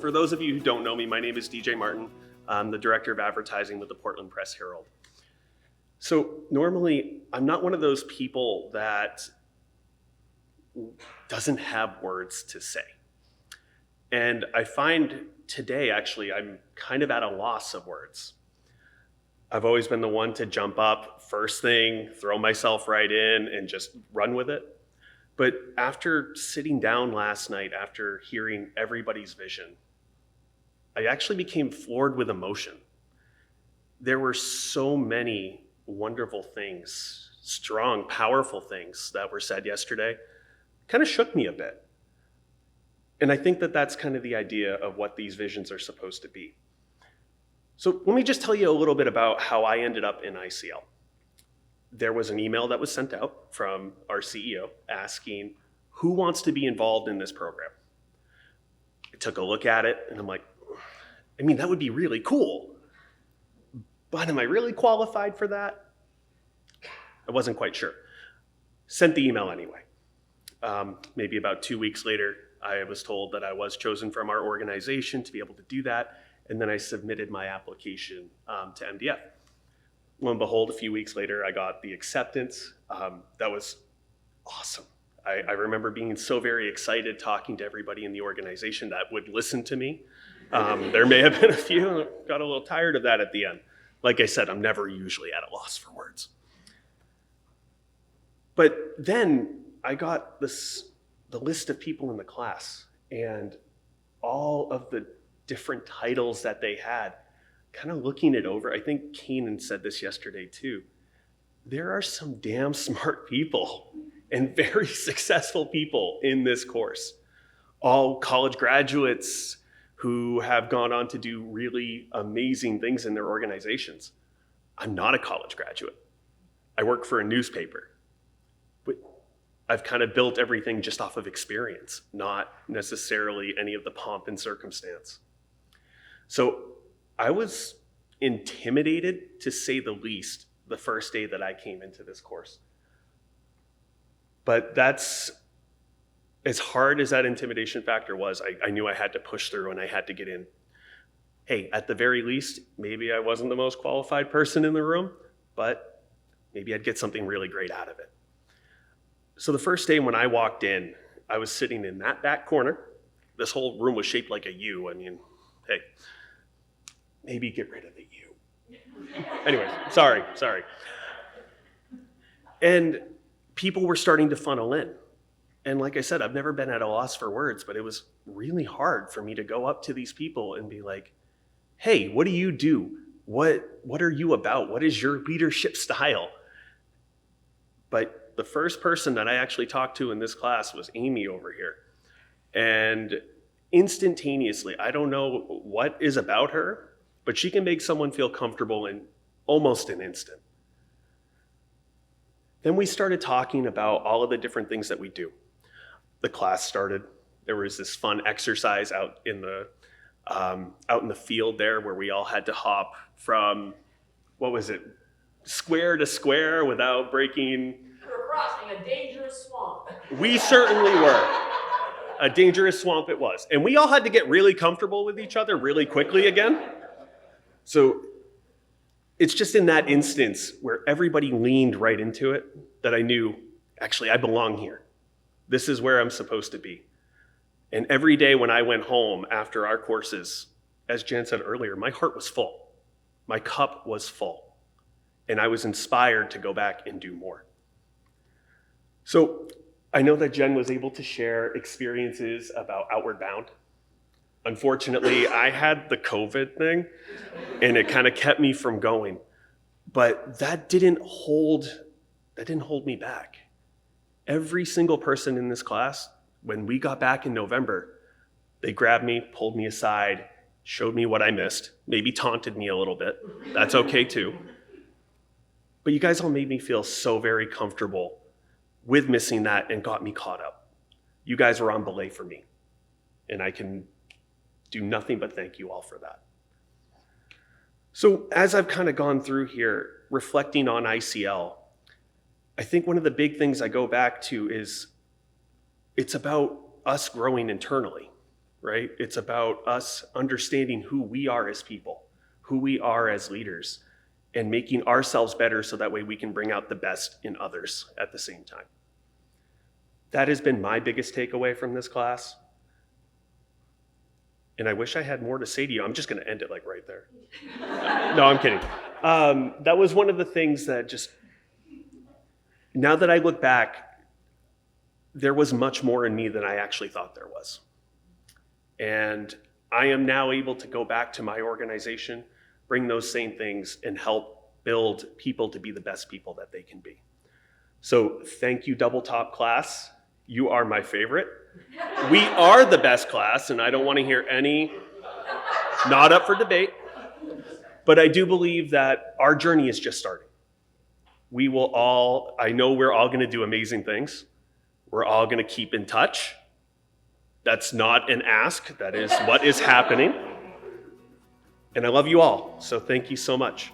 for those of you who don't know me, my name is DJ Martin. I'm the Director of Advertising with the Portland Press Herald. So normally, I'm not one of those people that doesn't have words to say. And I find today, actually, I'm kind of at a loss of words. I've always been the one to jump up first thing, throw myself right in, and just run with it. But after sitting down last night, after hearing everybody's vision, I actually became floored with emotion. There were so many wonderful things, strong, powerful things that were said yesterday. Kind of shook me a bit. And I think that that's kind of the idea of what these visions are supposed to be. So let me just tell you a little bit about how I ended up in ICL. There was an email that was sent out from our CEO asking who wants to be involved in this program. I took a look at it and I'm like, I mean, that would be really cool, but am I really qualified for that? I wasn't quite sure. Sent the email anyway. Maybe about 2 weeks later, I was told that I was chosen from our organization to be able to do that, and then I submitted my application to MDF. Lo and behold, a few weeks later, I got the acceptance. That was awesome. I remember being so very excited talking to everybody in the organization that would listen to me. There may have been a few, got a little tired of that at the end. Like I said, I'm never usually at a loss for words. But then I got the list of people in the class and all of the different titles that they had. Kind of looking it over, I think Keenan said this yesterday too. There are some damn smart people and very successful people in this course. All college graduates who have gone on to do really amazing things in their organizations. I'm not a college graduate. I work for a newspaper. But I've kind of built everything just off of experience, not necessarily any of the pomp and circumstance. So I was intimidated, to say the least, the first day that I came into this course. But that's, as hard as that intimidation factor was, I knew I had to push through and I had to get in. Hey, at the very least, maybe I wasn't the most qualified person in the room, but maybe I'd get something really great out of it. So the first day when I walked in, I was sitting in that back corner. This whole room was shaped like a U. I mean, hey, maybe get rid of the U. Anyway, sorry. And people were starting to funnel in. And like I said, I've never been at a loss for words, but it was really hard for me to go up to these people and be like, hey, what do you do? What are you about? What is your leadership style? But the first person that I actually talked to in this class was Amy over here. And instantaneously, I don't know what is about her, but she can make someone feel comfortable in almost an instant. Then we started talking about all of the different things that we do. The class started. There was this fun exercise out in the field there where we all had to hop from, what was it, square to square without breaking. We were crossing a dangerous swamp. We certainly were. A dangerous swamp it was. And we all had to get really comfortable with each other really quickly again. So it's just in that instance where everybody leaned right into it that I knew, actually, I belong here. This is where I'm supposed to be. And every day when I went home after our courses, as Jan said earlier, my heart was full. My cup was full. And I was inspired to go back and do more. So I know that Jen was able to share experiences about Outward Bound. Unfortunately, I had the COVID thing, and it kind of kept me from going. But that didn't hold me back. Every single person in this class, when we got back in November, they grabbed me, pulled me aside, showed me what I missed, maybe taunted me a little bit. That's okay too. But you guys all made me feel so very comfortable with missing that and got me caught up. You guys were on belay for me, and I can do nothing but thank you all for that. So as I've kind of gone through here, reflecting on ICL, I think one of the big things I go back to is it's about us growing internally. right? It's about us understanding who we are as people, who we are as leaders, and making ourselves better so that way we can bring out the best in others at the same time. That has been my biggest takeaway from this class. And I wish I had more to say to you. I'm just going to end it like right there. No, I'm kidding. That was one of the things that just, now that I look back, there was much more in me than I actually thought there was. And I am now able to go back to my organization, bring those same things, and help build people to be the best people that they can be. So thank you, Doubletop Class. You are my favorite. We are the best class, and I don't want to hear any, not up for debate. But I do believe that our journey is just starting. We will all, I know we're all going to do amazing things. We're all going to keep in touch. That's not an ask. That is what is happening. And I love you all. So thank you so much.